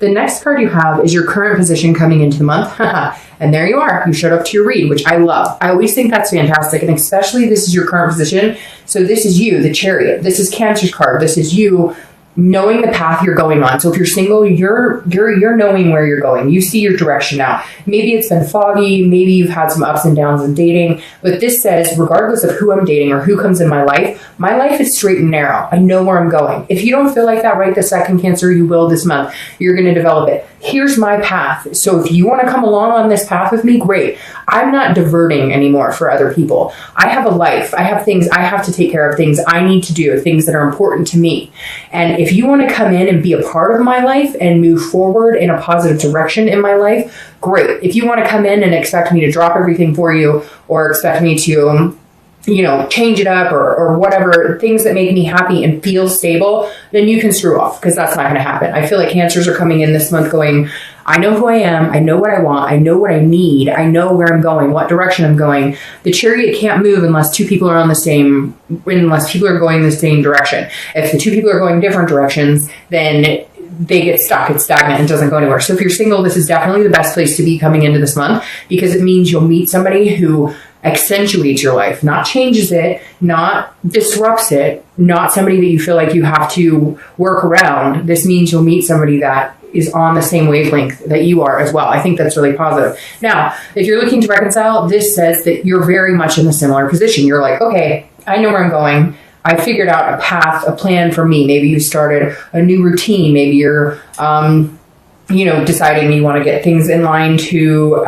The next card you have is your current position coming into the month. And there you are. You showed up to your read, which I love. I always think that's fantastic. And especially this is your current position. So this is you, the Chariot. This is Cancer's card. This is you knowing the path you're going on. So if you're single, you're knowing where you're going. You see your direction now. Maybe it's been foggy. Maybe you've had some ups and downs in dating. But this says, regardless of who I'm dating or who comes in my life is straight and narrow. I know where I'm going. If you don't feel like that right this second, Cancer, you will this month. You're going to develop it. Here's my path. So if you want to come along on this path with me, great. I'm not diverting anymore for other people. I have a life. I have things I have to take care of, things I need to do, things that are important to me. And if you want to come in and be a part of my life and move forward in a positive direction in my life, great. If you want to come in and expect me to drop everything for you or expect me to change it up or whatever, things that make me happy and feel stable, then you can screw off, because that's not going to happen. I feel like Cancers are coming in this month going, I know who I am. I know what I want. I know what I need. I know where I'm going, what direction I'm going. The Chariot can't move unless two people are unless people are going the same direction. If the two people are going different directions, then they get stuck. It's stagnant and doesn't go anywhere. So if you're single, this is definitely the best place to be coming into this month, because it means you'll meet somebody who accentuates your life, not changes it, not disrupts it, not somebody that you feel like you have to work around. This means you'll meet somebody that is on the same wavelength that you are as well. I think that's really positive. Now, if you're looking to reconcile, this says that you're very much in a similar position. You're like, okay, I know where I'm going. I figured out a path, a plan for me. Maybe you started a new routine. Maybe you're, deciding you want to get things in line to,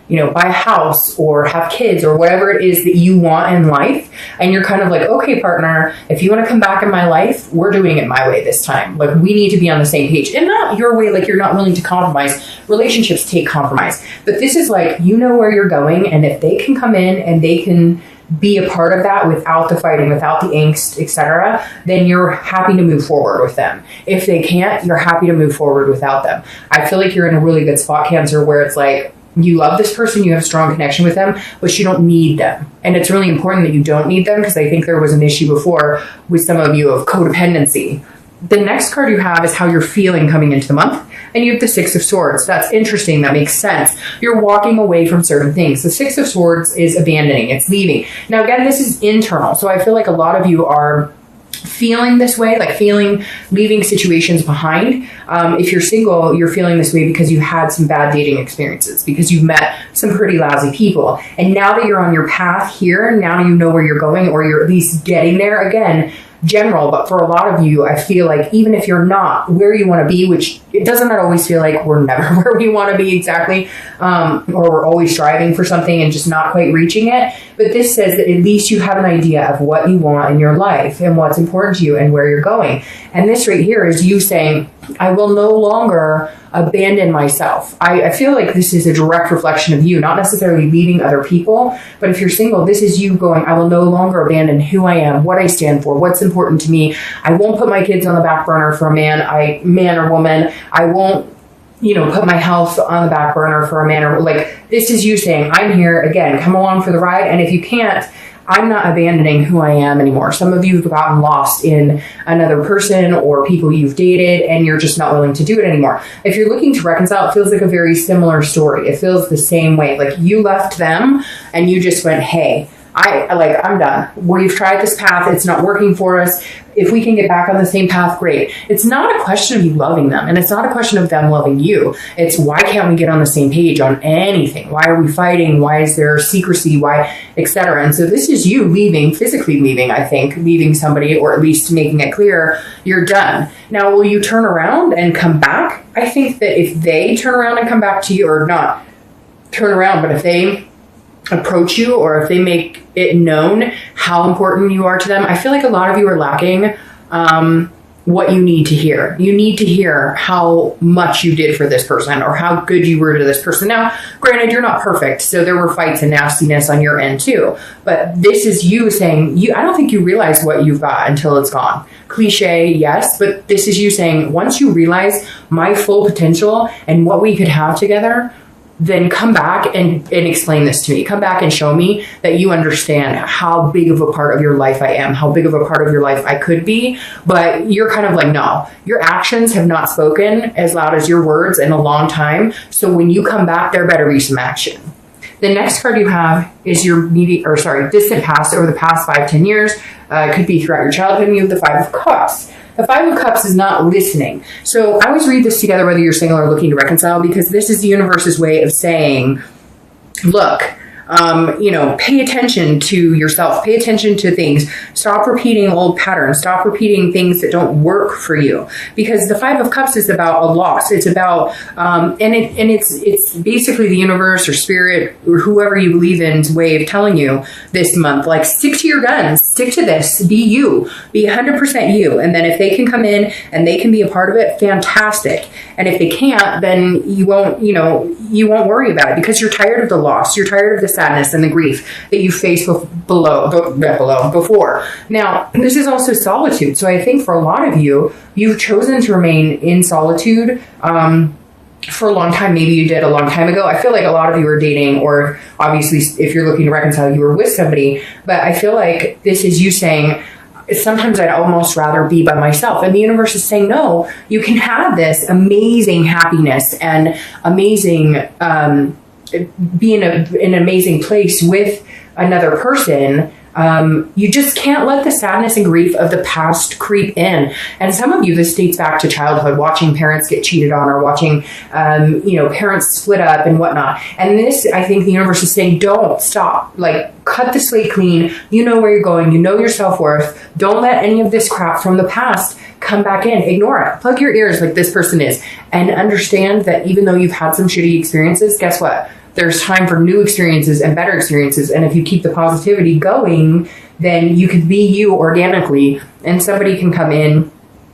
buy a house or have kids or whatever it is that you want in life. And you're kind of like, okay, partner, if you want to come back in my life, we're doing it my way this time. Like, we need to be on the same page, and not your way. Like, you're not willing to compromise. Relationships take compromise, but this is like, you know where you're going. And if they can come in and they can be a part of that without the fighting, without the angst, etc., then you're happy to move forward with them. If they can't, you're happy to move forward without them. I feel like you're in a really good spot, Cancer, where it's like, you love this person, you have a strong connection with them, but you don't need them. And it's really important that you don't need them, because I think there was an issue before with some of you of codependency. The next card you have is how you're feeling coming into the month. And you have the Six of Swords. That's interesting. That makes sense. You're walking away from certain things. The Six of Swords is abandoning. It's leaving. Now, again, this is internal. So I feel like a lot of you are feeling this way, like leaving situations behind. If you're single, you're feeling this way because you had some bad dating experiences, because you've met some pretty lousy people. And now that you're on your path here, now you know where you're going, or you're at least getting there. Again, general, but for a lot of you, I feel like even if you're not where you want to be, which it doesn't always feel like we're never where we want to be exactly, or we're always striving for something and just not quite reaching it. But this says that at least you have an idea of what you want in your life and what's important to you and where you're going. And this right here is you saying, I will no longer abandon myself. I feel like this is a direct reflection of you, not necessarily leaving other people, but if you're single, this is you going, I will no longer abandon who I am, what I stand for, what's important to me. I won't put my kids on the back burner for a man or woman. I won't, put my health on the back burner for a man, or like, this is you saying, I'm here again, come along for the ride. And if you can't, I'm not abandoning who I am anymore. Some of you have gotten lost in another person or people you've dated, and you're just not willing to do it anymore. If you're looking to reconcile, it feels like a very similar story. It feels the same way. Like, you left them and you just went, hey, I'm done. We've tried this path. It's not working for us. If we can get back on the same path, great. It's not a question of you loving them, and it's not a question of them loving you. It's, why can't we get on the same page on anything? Why are we fighting? Why is there secrecy? Why, etc. And so this is you physically leaving, I think, leaving somebody, or at least making it clear you're done. Now, will you turn around and come back? I think that if they turn around and come back to you, or not turn around, but if they approach you, or if they make it known how important you are to them, I feel like a lot of you are lacking what you need to hear. You need to hear how much you did for this person, or how good you were to this person. Now, granted, you're not perfect, so there were fights and nastiness on your end too, but this is you saying, I don't think you realize what you've got until it's gone. Cliche, yes, but this is you saying, once you realize my full potential and what we could have together, then come back and explain this to me. Come back and show me that you understand how big of a part of your life I am, how big of a part of your life I could be. But you're kind of like, no, your actions have not spoken as loud as your words in a long time. So when you come back, there better be some action. The next card you have is your distant past over the past 5-10 years. It could be throughout your childhood, and you have the Five of Cups. The Five of Cups is not listening. So I always read this together whether you're single or looking to reconcile, because this is the universe's way of saying, look, pay attention to yourself, pay attention to things, stop repeating old patterns, stop repeating things that don't work for you, because the Five of Cups is about a loss. It's about, it's basically the universe or spirit or whoever you believe in's way of telling you this month, like, stick to your guns, stick to this, be you, be 100% you. And then if they can come in and they can be a part of it, fantastic. And if they can't, then you won't worry about it, because you're tired of the loss. You're tired of the sadness and the grief that you faced before. Now, this is also solitude. So I think for a lot of you, you've chosen to remain in solitude for a long time. Maybe you did a long time ago. I feel like a lot of you are dating, or obviously if you're looking to reconcile, you were with somebody. But I feel like this is you saying, sometimes I'd almost rather be by myself. And the universe is saying, no, you can have this amazing happiness and amazing, be in an amazing place with another person. You just can't let the sadness and grief of the past creep in. And some of you, this dates back to childhood, watching parents get cheated on, or watching, parents split up and whatnot. And this, I think the universe is saying, don't stop, like, cut the slate clean. You know where you're going. You know your self-worth. Don't let any of this crap from the past come back in. Ignore it. Plug your ears like this person is, and understand that even though you've had some shitty experiences, guess what? There's time for new experiences and better experiences. And if you keep the positivity going, then you can be you organically, and somebody can come in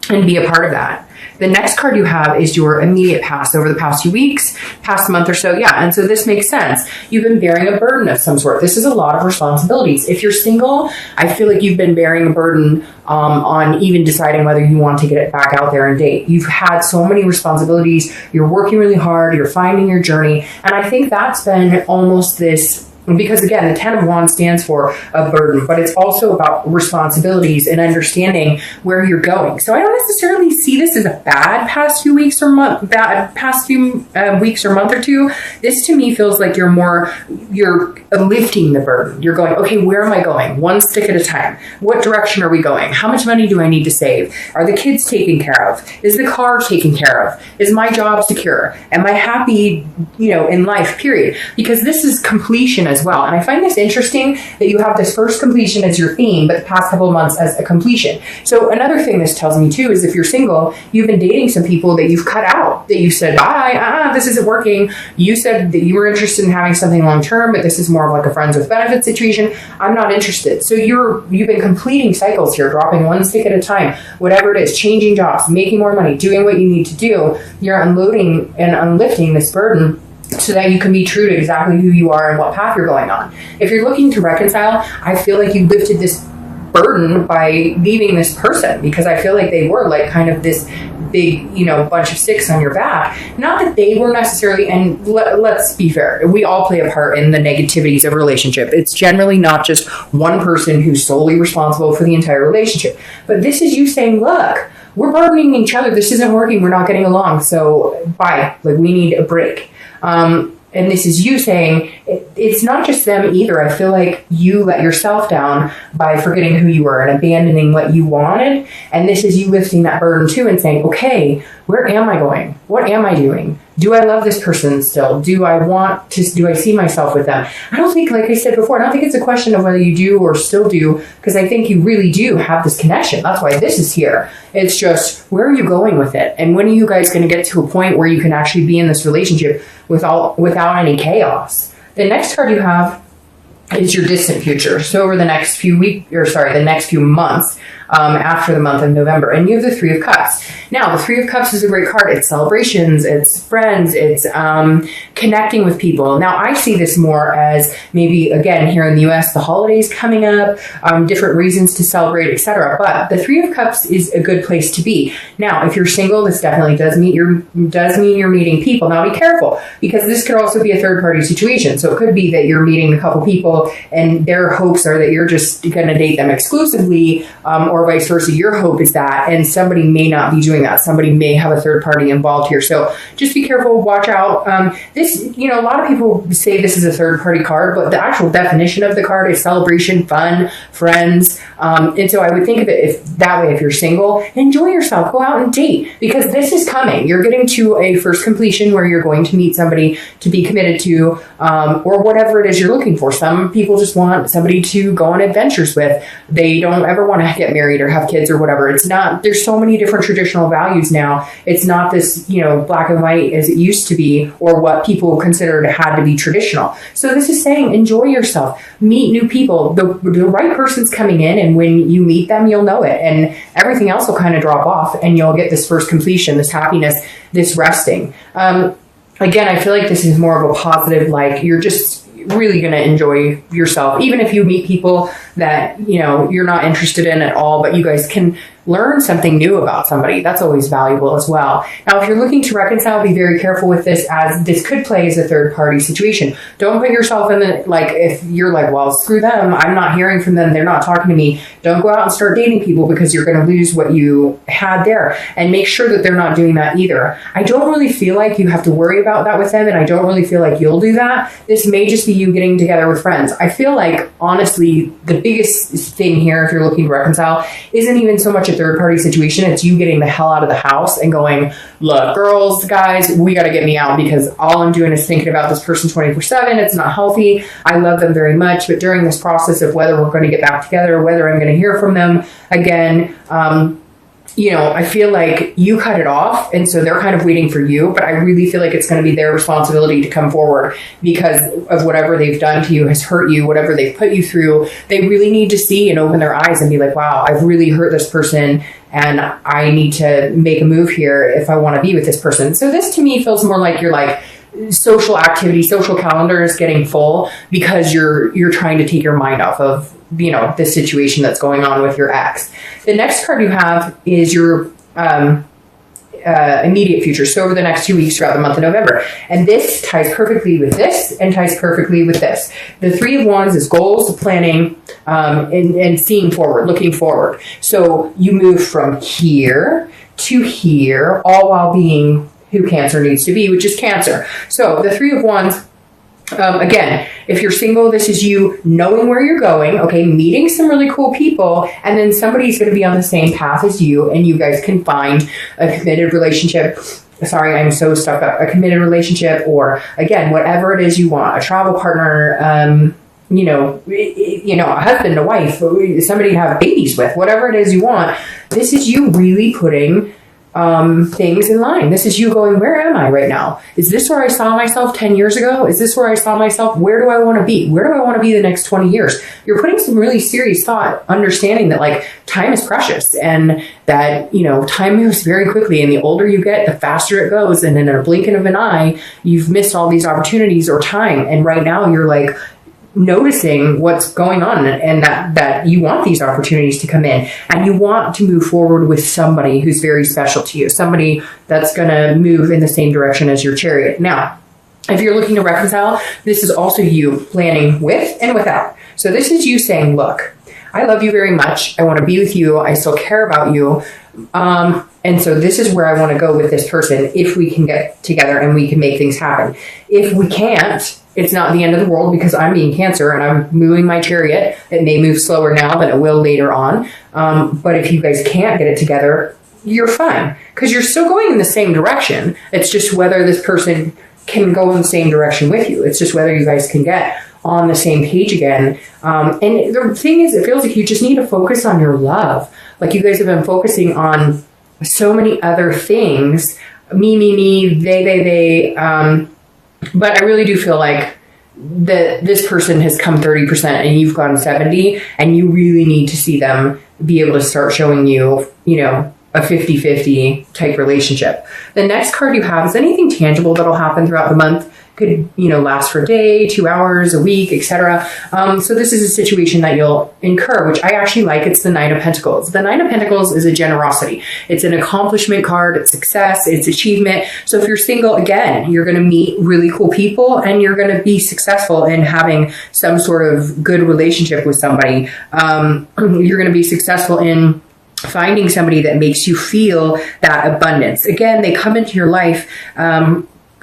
and be a part of that. The next card you have is your immediate past over the past few weeks, past month or so. Yeah. And so this makes sense. You've been bearing a burden of some sort. This is a lot of responsibilities. If you're single, I feel like you've been bearing a burden on even deciding whether you want to get it back out there and date. You've had so many responsibilities. You're working really hard. You're finding your journey. And I think that's been almost this, because again, the Ten of Wands stands for a burden, but it's also about responsibilities and understanding where you're going. So I don't necessarily see this as a bad past few weeks or month or two. This to me feels like you're lifting the burden. You're going, okay, where am I going? One stick at a time. What direction are we going? How much money do I need to save? Are the kids taken care of? Is the car taken care of? Is my job secure? Am I happy, in life, period? Because this is completion as well. And I find this interesting that you have this first completion as your theme, but the past couple of months as a completion. So another thing this tells me too is if you're single, you've been dating some people that you've cut out, that you said, bye, this isn't working. You said that you were interested in having something long term, but this is more of like a friends with benefits situation. I'm not interested. So you've been completing cycles here, dropping one stick at a time, whatever it is, changing jobs, making more money, doing what you need to do. You're unloading and unlifting this burden so that you can be true to exactly who you are and what path you're going on. If you're looking to reconcile, I feel like you lifted this burden by leaving this person, because I feel like they were like kind of this big, bunch of sticks on your back. Not that they were necessarily, and let's be fair, we all play a part in the negativities of a relationship. It's generally not just one person who's solely responsible for the entire relationship. But this is you saying, look, we're burdening each other. This isn't working. We're not getting along. So bye. Like, we need a break. And this is you saying it's not just them either. I feel like you let yourself down by forgetting who you were and abandoning what you wanted. And this is you lifting that burden too and saying, okay, where am I going? What am I doing? Do I love this person still? Do I see myself with them? I don't think, like I said before, I don't think it's a question of whether you do or still do, because I think you really do have this connection. That's why this is here. It's just, where are you going with it? And when are you guys going to get to a point where you can actually be in this relationship without any chaos? The next card you have is your distant future. So over the next few months, after the month of November. And you have the Three of Cups. Now, the Three of Cups is a great card. It's celebrations, it's friends, it's connecting with people. Now, I see this more as maybe, again, here in the US, the holidays coming up, different reasons to celebrate, etc. But the Three of Cups is a good place to be. Now, if you're single, this definitely does mean you're meeting people. Now, be careful, because this could also be a third-party situation. So it could be that you're meeting a couple people and their hopes are that you're just going to date them exclusively, or vice versa. Your hope is that, and somebody may not be doing that. Somebody may have a third party involved here. So just be careful, watch out. This, a lot of people say this is a third party card, but the actual definition of the card is celebration, fun, friends. And so I would think of it that way. If you're single, enjoy yourself, go out and date, because this is coming. You're getting to a first completion where you're going to meet somebody to be committed to, or whatever it is you're looking for. Some people just want somebody to go on adventures with. They don't ever want to get married or have kids or whatever. It's not, there's so many different traditional values now. It's not this, black and white as it used to be, or what people considered had to be traditional. So this is saying, enjoy yourself, meet new people. The right person's coming in, and when you meet them, you'll know it, and everything else will kind of drop off, and you'll get this first completion, this happiness, this resting. Again, I feel like this is more of a positive, like you're just really going to enjoy yourself, even if you meet people that, you're not interested in at all, but you guys can learn something new about somebody. That's always valuable as well. Now, if you're looking to reconcile, be very careful with this, as this could play as a third party situation. Don't put yourself in the, if you're like, well, screw them, I'm not hearing from them, they're not talking to me. Don't go out and start dating people, because you're going to lose what you had there. And make sure that they're not doing that either. I don't really feel like you have to worry about that with them, and I don't really feel like you'll do that. This may just be you getting together with friends. I feel like, honestly, the biggest thing here, if you're looking to reconcile, isn't even so much a third party situation. It's you getting the hell out of the house and going, look, girls, guys, we got to get me out, because all I'm doing is thinking about this person 24/7. It's not healthy. I love them very much, but during this process of whether we're going to get back together, or whether I'm going to hear from them again, I feel like you cut it off, and so they're kind of waiting for you, but I really feel like it's going to be their responsibility to come forward, because of whatever they've done to you has hurt you, whatever they've put you through. They really need to see and open their eyes and be like, wow, I've really hurt this person, and I need to make a move here if I want to be with this person. So this to me feels more like you're like, social activity, social calendar is getting full, because you're trying to take your mind off of this situation that's going on with your ex. The next card you have is your immediate future. So over the next 2 weeks throughout the month of November. And this ties perfectly with this, and ties perfectly with this. The Three of Wands is goals, planning, and seeing forward, looking forward. So you move from here to here, all while being who Cancer needs to be, which is Cancer. So the Three of Wands, again, if you're single, this is you knowing where you're going, okay, meeting some really cool people, and then somebody's going to be on the same path as you, and you guys can find a committed relationship. Sorry, I'm so stuck up. A committed relationship, or again, whatever it is you want, a travel partner, a husband, a wife, somebody to have babies with, whatever it is you want. This is you really putting things in line. This is you going, where am I right now? Is this where I saw myself 10 years ago? Is this where I saw myself? Where do I want to be? Where do I want to be the next 20 years? You're putting some really serious thought, understanding that time is precious, and that, time moves very quickly, and the older you get, the faster it goes. And in a blink of an eye, you've missed all these opportunities or time. And right now you're noticing what's going on, and that you want these opportunities to come in, and you want to move forward with somebody who's very special to you, somebody that's going to move in the same direction as your Chariot. Now, if you're looking to reconcile, this is also you planning with and without. So this is you saying, look, I love you very much. I want to be with you. I still care about you. And so this is where I want to go with this person, if we can get together and we can make things happen. If we can't, it's not the end of the world, because I'm being Cancer and I'm moving my Chariot. It may move slower now than it will later on. But if you guys can't get it together, you're fine, because you're still going in the same direction. It's just whether this person can go in the same direction with you. It's just whether you guys can get on the same page again. And the thing is, it feels like you just need to focus on your love. You guys have been focusing on so many other things. Me, they. But I really do feel like that this person has come 30% and you've gone 70, and you really need to see them be able to start showing you, a 50-50 type relationship. The next card you have is anything tangible that'll happen throughout the month. Could, last for a day, 2 hours, a week, etc. So this is a situation that you'll incur, which I actually like. It's the Nine of Pentacles. The Nine of Pentacles is a generosity. It's an accomplishment card. It's success. It's achievement. So if you're single, again, you're going to meet really cool people and you're going to be successful in having some sort of good relationship with somebody. You're going to be successful in finding somebody that makes you feel that abundance. Again, they come into your life,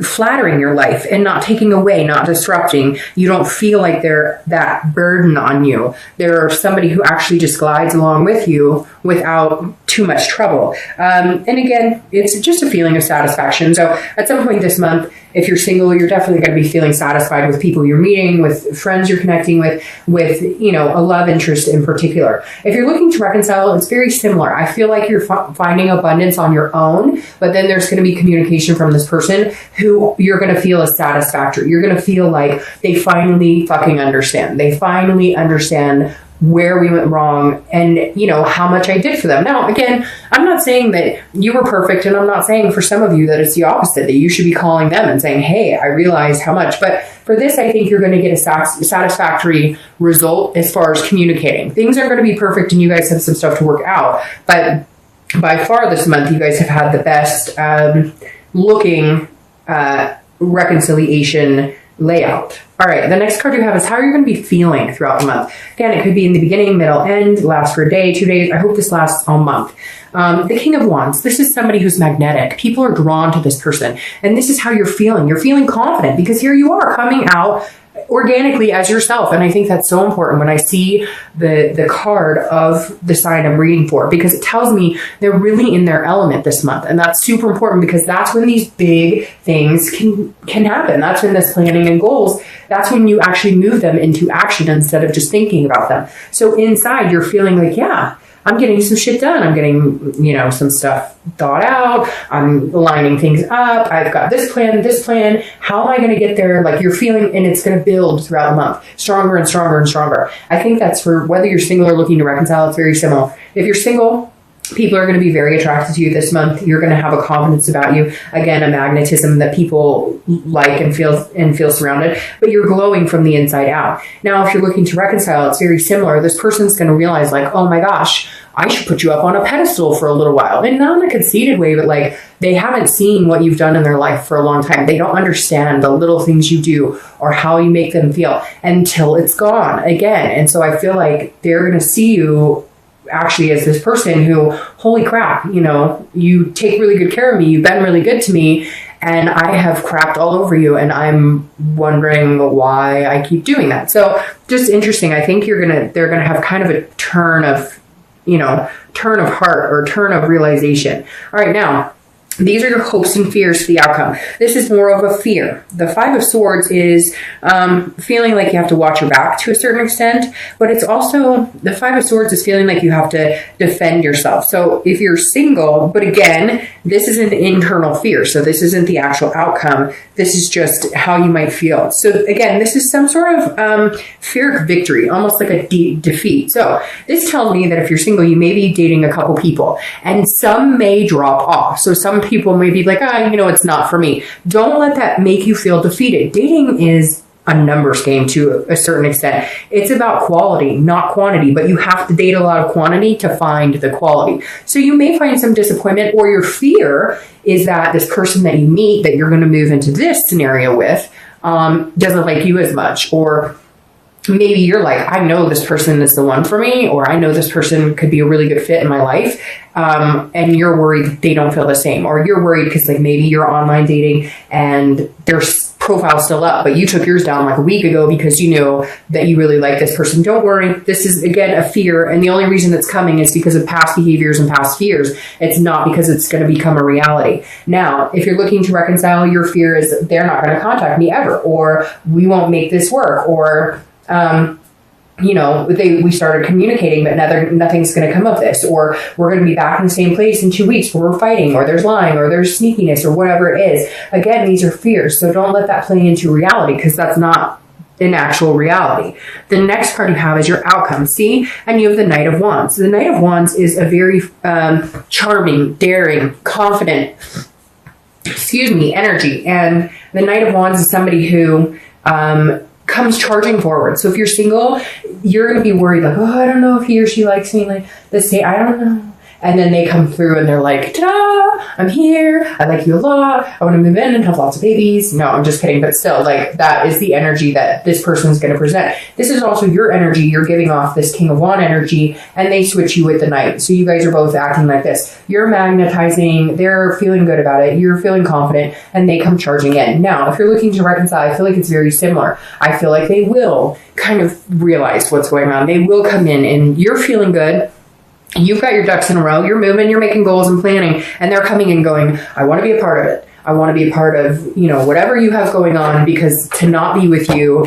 flattering your life and not taking away, not disrupting. You don't feel like they're that burden on you. They're somebody who actually just glides along with you without too much trouble. And again, it's just a feeling of satisfaction. So at some point this month, if you're single, you're definitely going to be feeling satisfied with people you're meeting, with friends you're connecting with a love interest in particular. If you're looking to reconcile, it's very similar. I feel like you're finding abundance on your own, but then there's going to be communication from this person who you're going to feel is satisfactory. You're going to feel like they finally fucking understand. They finally understand where we went wrong and, how much I did for them. Now, again, I'm not saying that you were perfect, and I'm not saying for some of you that it's the opposite, that you should be calling them and saying, hey, I realized how much. But for this, I think you're going to get a satisfactory result as far as communicating. Things aren't going to be perfect and you guys have some stuff to work out. But by far this month, you guys have had the best looking reconciliation layout. All right, the next card you have is how you're going to be feeling throughout the month. Again, it could be in the beginning, middle, end, last for a day, 2 days. I hope this lasts all month. The King of Wands, this is somebody who's magnetic. People are drawn to this person. And this is how you're feeling. You're feeling confident because here you are coming out organically as yourself. And I think that's so important when I see the card of the sign I'm reading for, because it tells me they're really in their element this month. And that's super important because that's when these big things can happen. That's when this planning and goals, that's when you actually move them into action instead of just thinking about them. So inside you're feeling like, yeah, I'm getting some shit done. I'm getting, some stuff thought out. I'm lining things up. I've got this plan. How am I going to get there? Like you're feeling, and it's going to build throughout the month, stronger and stronger and stronger. I think that's for whether you're single or looking to reconcile, it's very similar. If you're single, people are going to be very attracted to you this month. You're going to have a confidence about you. Again, a magnetism that people like and feel surrounded, but you're glowing from the inside out. Now, if you're looking to reconcile, it's very similar. This person's going to realize like, oh my gosh, I should put you up on a pedestal for a little while. And not in a conceited way, but like they haven't seen what you've done in their life for a long time. They don't understand the little things you do or how you make them feel until it's gone again. And so I feel like they're going to see you actually as this person who, holy crap, you take really good care of me. You've been really good to me. And I have crapped all over you. And I'm wondering why I keep doing that. So just interesting. I think they're going to have kind of a turn of heart or turn of realization. All right. Now, these are your hopes and fears for the outcome. This is more of a fear. The Five of Swords is feeling like you have to watch your back to a certain extent, but it's also, the Five of Swords is feeling like you have to defend yourself. So if you're single, but again, this is an internal fear. So this isn't the actual outcome. This is just how you might feel. So again, this is some sort of fear of victory, almost like a defeat. So this tells me that if you're single, you may be dating a couple people and some may drop off. So some people may be like, it's not for me. Don't let that make you feel defeated. Dating is a numbers game to a certain extent. It's about quality, not quantity, but you have to date a lot of quantity to find the quality. So you may find some disappointment, or your fear is that this person that you meet that you're going to move into this scenario with doesn't like you as much, or maybe you're like, I know this person is the one for me, or I know this person could be a really good fit in my life. And you're worried they don't feel the same, or you're worried because like maybe you're online dating and their profile's still up, but you took yours down like a week ago because you know that you really like this person. Don't worry. This is again a fear. And the only reason it's coming is because of past behaviors and past fears. It's not because it's going to become a reality. Now, if you're looking to reconcile, your fear is they're not going to contact me ever, or we won't make this work, or we started communicating, but nothing's going to come of this, or we're going to be back in the same place in 2 weeks where we're fighting, or there's lying, or there's sneakiness, or whatever it is. Again, these are fears. So don't let that play into reality, because that's not in actual reality. The next card you have is your outcome. See? And you have the Knight of Wands. The Knight of Wands is a very charming, daring, confident, energy. And the Knight of Wands is somebody who comes charging forward. So if you're single, you're going to be worried like, oh, I don't know if he or she likes me like the same. I don't know. And then they come through and they're like, ta-da, I'm here. I like you a lot. I want to move in and have lots of babies. No, I'm just kidding. But still, like, that is the energy that this person's going to present. This is also your energy. You're giving off this King of Wands energy, and they switch you with the Knight. So you guys are both acting like this. You're magnetizing. They're feeling good about it. You're feeling confident, and they come charging in. Now, if you're looking to reconcile, I feel like it's very similar. I feel like they will kind of realize what's going on. They will come in, and you're feeling good. You've got your ducks in a row, you're moving, you're making goals and planning, and they're coming and going, I want to be a part of it. I want to be a part of, whatever you have going on, because to not be with you